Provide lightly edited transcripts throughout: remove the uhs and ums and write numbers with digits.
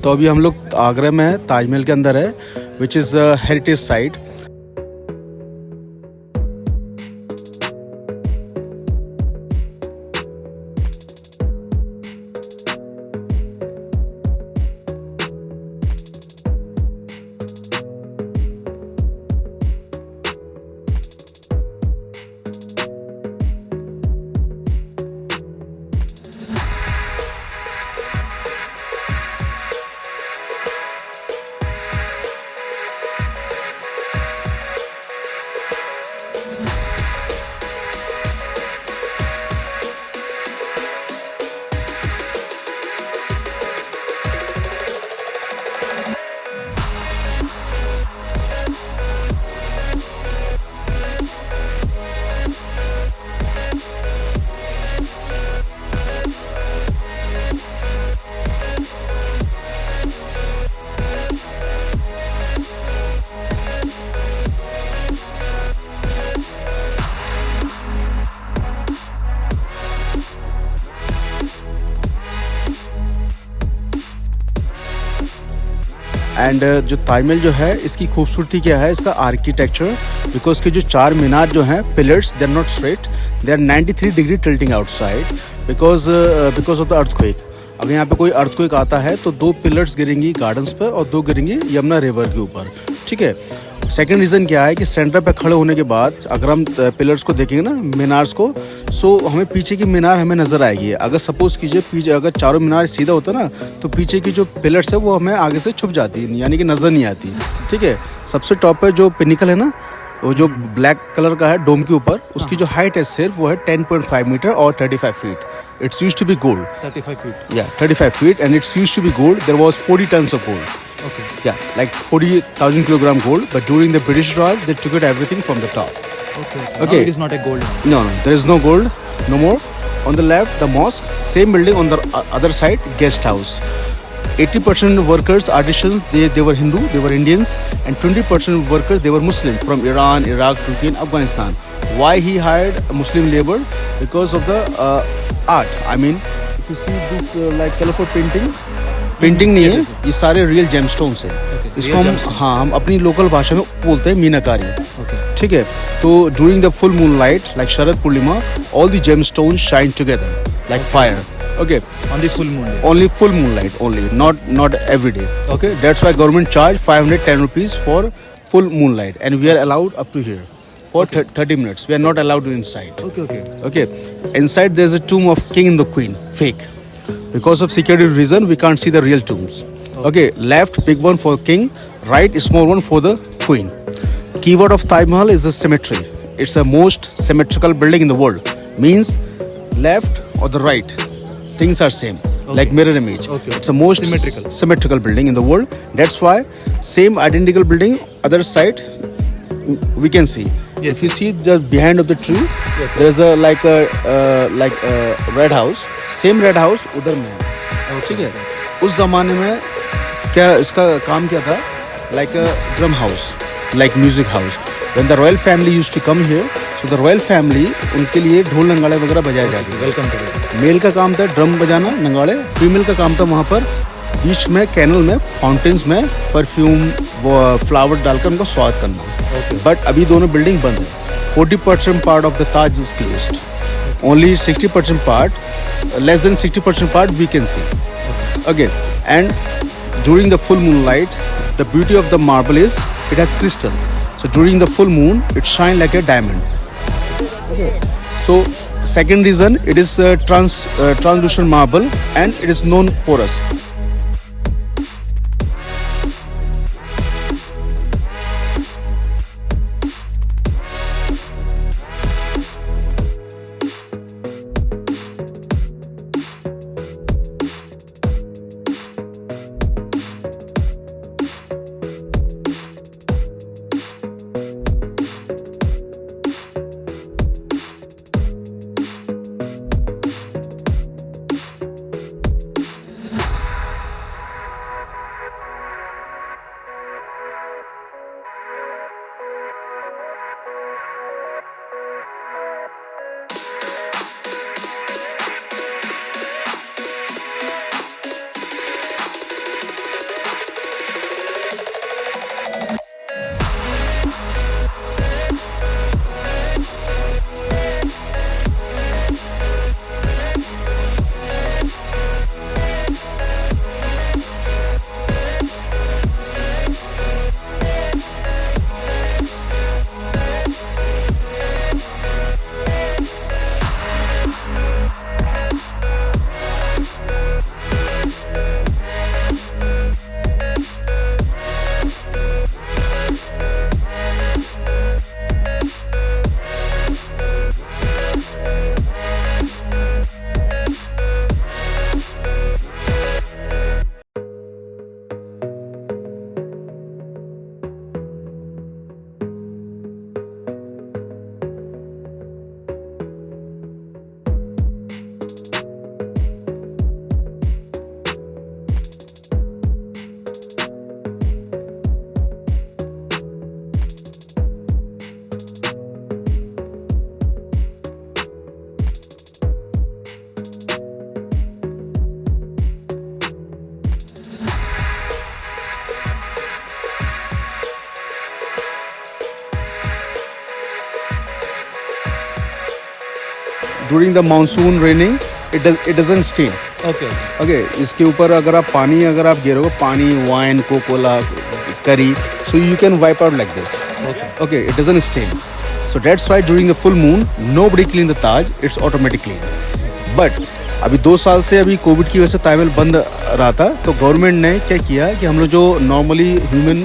तो अभी हम लोग आगरा में है, ताजमहल के अंदर है, which is heritage site. And जो ताजमहल जो है, इसकी खूबसूरती क्या है, इसका आर्किटेक्चर, बिकॉज के जो चार मीनार जो हैं, pillars, they are not straight, they are 93 degree tilting outside because of the earthquake. अगर यहाँ पे कोई अर्थक्वेक आता है तो 2 पिलर्स गिरेंगी गार्डन्स पर और 2 गिरेंगी यमुना रिवर के ऊपर, ठीक है। सेकंड रीज़न क्या है कि सेंटर पे खड़े होने के बाद अगर हम पिलर्स को देखेंगे ना, मीनार्स को, सो हमें पीछे की मीनार हमें नज़र आएगी। अगर सपोज़ कीजिए पीछे अगर चारों मीनार सीधा होता ना, तो पीछे की जो पिलर्स है वो हमें आगे से छुप जाती है, यानी कि नज़र नहीं आती, ठीक है। सबसे टॉप पे जो पिनिकल है ना, वो जो ब्लैक कलर का है डोम के ऊपर, उसकी जो हाइट है सिर्फ वो है 10.5 मीटर और 35 feet. It's used to be gold. 35 feet. Yeah, 35 feet, and it's used to be gold. There was 40 tons of gold. Okay. Yeah, like 40,000 kilogram gold. But during the British Raj, they took it everything from the top. Okay. Okay. Now it is not a gold now. No, there is no gold, no more. On the left, the mosque. Same building. On the other side, guest house. 80% workers, artisans, they were Hindu, they were Indians, and 20% workers, they were Muslim from Iran, Iraq, Turkey, and Afghanistan. Why he hired Muslim labor? Because of the art. I mean, if you see this like colorful painting नहीं है, ये सारे real gemstones हैं। इसको हम अपनी local भाषा में बोलते हैं मीनाकारी, ठीक है। तो during the full moon light, like Sharad Purnima, all the gemstones shine together like fire. Okay. On the full moon day. Only full moonlight only, not every day. Okay. That's why government charge 510 rupees for full moonlight, and we are allowed up to here for 30 minutes. We are not allowed to inside. Okay. Inside there's a tomb of king and the queen, fake. Because of security reason, we can't see the real tombs. Okay. Left big one for king, right small one for the queen. Keyword of Taj Mahal is the symmetry. It's the most symmetrical building in the world. Means left or the right, things are same, like mirror image. It's the most symmetrical building in the world. That's why same identical building other side we can see. If you see just behind of the tree, there's a like a red house. Same red house उधर में है, ठीक है। उस जमाने में क्या इसका काम क्या था, like a drum house, like music house. When the royal family used to come here, so the royal family, उनके लिए ढोल नगाड़े वगैरह बजाए जाते थे। वेलकम करें। मेल का काम था ड्रम बजाना, नगाड़े। फीमेल का काम था वहाँ पर बीच में कैनल में, फाउंटेन्स में परफ्यूम फ्लावर डालकर उनका स्वागत करना। बट अभी दोनों बिल्डिंग बंद है। 40% part of the Taj is closed, only 60% part, less than 60% part we can see. Okay, and during the full moon light, the beauty of the marble is it has crystal, so during the full moon it shine like a diamond. So second reason, it is translucent marble and it is known porous. during the monsoon raining, it doesn't stain. Okay. Okay, इसके ऊपर अगर आप पानी गिरोगे, पानी, wine, Coca-Cola, curry, so you can wipe out like this. Okay, it doesn't stain. So that's why during the full moon, nobody clean the Taj. It's automatically. But अभी 2 साल से अभी कोविड की वजह से ताजमहल बंद रहा था, तो गवर्नमेंट ने क्या किया कि हम लोग जो नॉर्मली ह्यूमन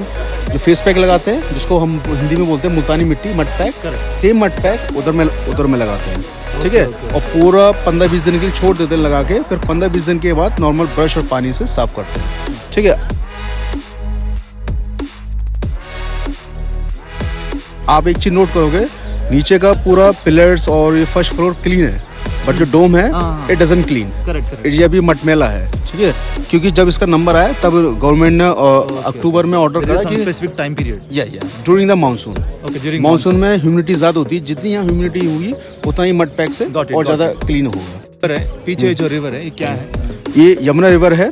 जो फेस पैक लगाते हैं, जिसको हम हिंदी में बोलते हैं मुल्तानी मिट्टी mud pack, same mud pack उधर में लगाते हैं, ठीक है। और पूरा 15-20 दिन के लिए छोड़ देते हैं लगा के, फिर 15-20 दिन के बाद नॉर्मल ब्रश और पानी से साफ करते हैं, ठीक है। आप एक चीज नोट करोगे, नीचे का पूरा पिलर्स और ये फर्स्ट फ्लोर क्लीन है, बट जो डोम है इट डजंट क्लीन। करेक्ट। ये अभी मटमेला है, ठीक है, क्योंकि जब इसका नंबर आया तब गवर्नमेंट ने अक्टूबर में ऑर्डर करा कि स्पेसिफिक टाइम पीरियड। या during the monsoon. Okay, during monsoon में ह्यूमिडिटी ज्यादा होती है, जितनी यहाँ ह्यूमिडिटी होगी उतना ही मड पैक से और ज्यादा क्लीन होगा। पीछे जो रिवर है ये क्या है? ये यमुना रिवर है,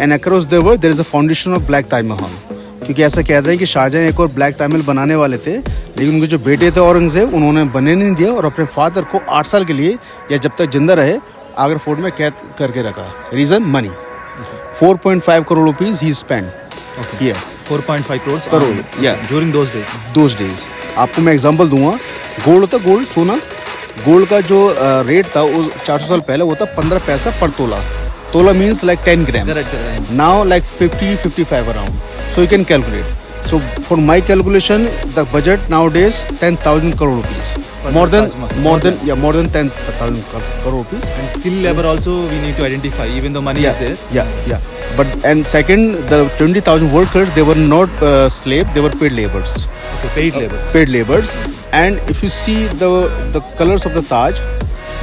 and across the river there is a foundation of black Taj Mahal. क्योंकि ऐसा कहते हैं कि शाहजहां एक और ब्लैक ताजमहल बनाने वाले थे, लेकिन उनके जो बेटे थे औरंगजेब, उन्होंने बनने नहीं दिया और अपने फादर को 8 साल के लिए या जब तक जिंदा रहे आगरा फोर्ट में कैद करके रखा। Reason money. 4.5 करोड़ रुपीज ही स्पेंड किया। 4.5 करोड़ या ड्यूरिंग दोज डेज। आपको मैं एग्जांपल दूंगा, गोल्ड होता, गोल्ड सोना, गोल्ड का जो रेट था वो 400 साल पहले वो था 15 पैसा पर तोला। तोला means like 10 gram. Now like 50-55 around, so you can calculate. So for my calculation, the budget nowadays 10,000 crore rupees. More than 10,000 crore rupees. And skill labor also we need to identify, even though money is there. Yeah. But and second, the 20,000 workers, they were not slave, they were paid laborers. Okay, paid laborers. Paid laborers. And if you see the colors of the Taj,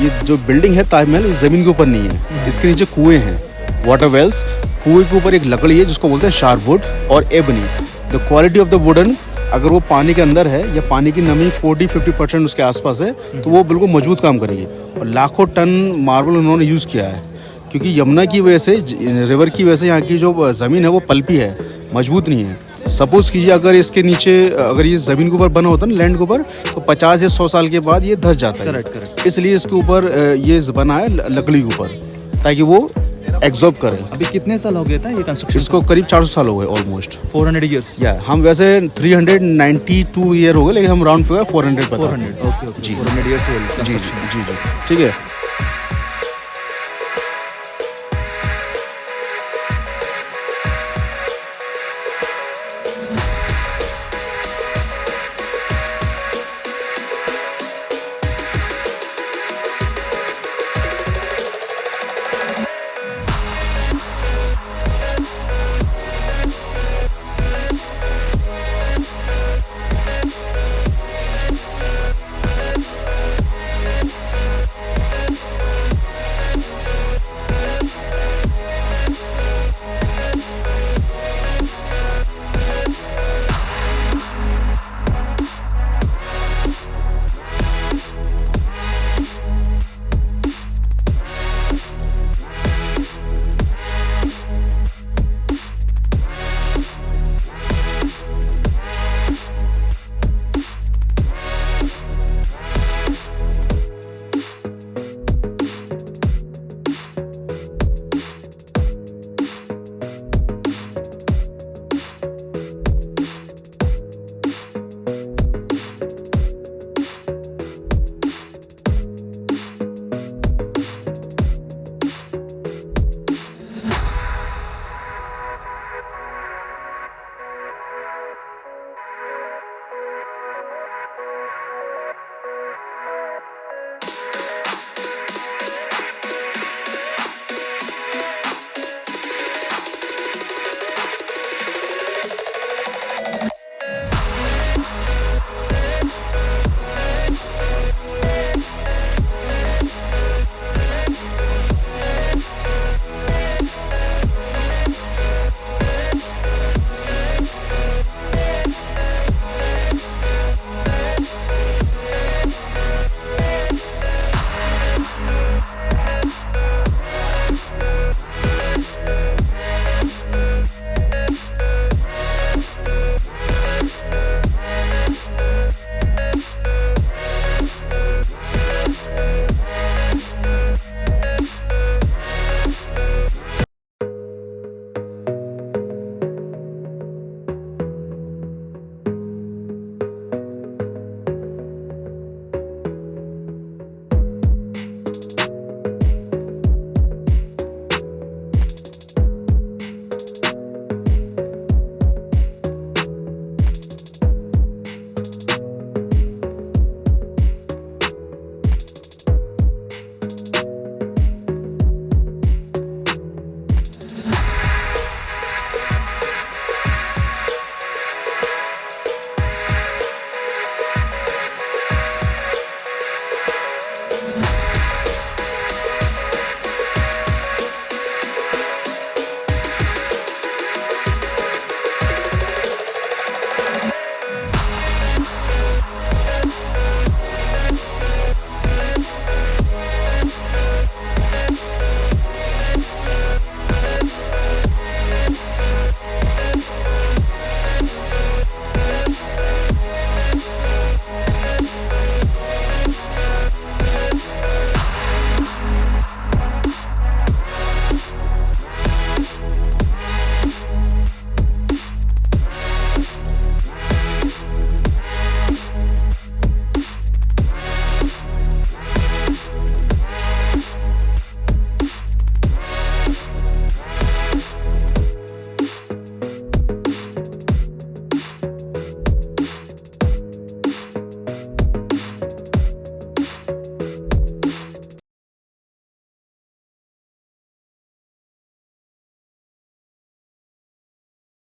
ये जो building है ताजमहल, इस जमीन के ऊपर नहीं है, इसके नीचे कुएं हैं, वाटर वेल्स। कुएं के ऊपर एक लकड़ी है जिसको बोलते हैं शार्पवुड और ebony. The quality of the wooden, अगर वो पानी के अंदर है या पानी की नमी 40-50% उसके आसपास है, तो वो बिल्कुल मजबूत काम करेगी। और लाखों टन मार्बल उन्होंने यूज़ किया है, क्योंकि यमुना की वजह से, रिवर की वजह से यहाँ की जो ज़मीन है वो पल्पी है, मजबूत नहीं है। सपोज कीजिए अगर इसके नीचे, अगर ये ज़मीन के ऊपर बना होता ना, लैंड के ऊपर, तो 50 या 100 साल के बाद ये धंस जाता है। करेक्ट। इसलिए इसके ऊपर ये बना है लकड़ी के ऊपर, ताकि वो एब्जॉर्ब करे। अभी कितने साल हो गया था ये कंस्ट्रक्शन? इसको करीब 400 साल हो गए, ऑलमोस्ट 400 ईयर्स। या हम वैसे 392 ईयर हो गए, लेकिन हम राउंड फिगर 400 बता। 400 ओके, 400 ईयर्स जी, ठीक है।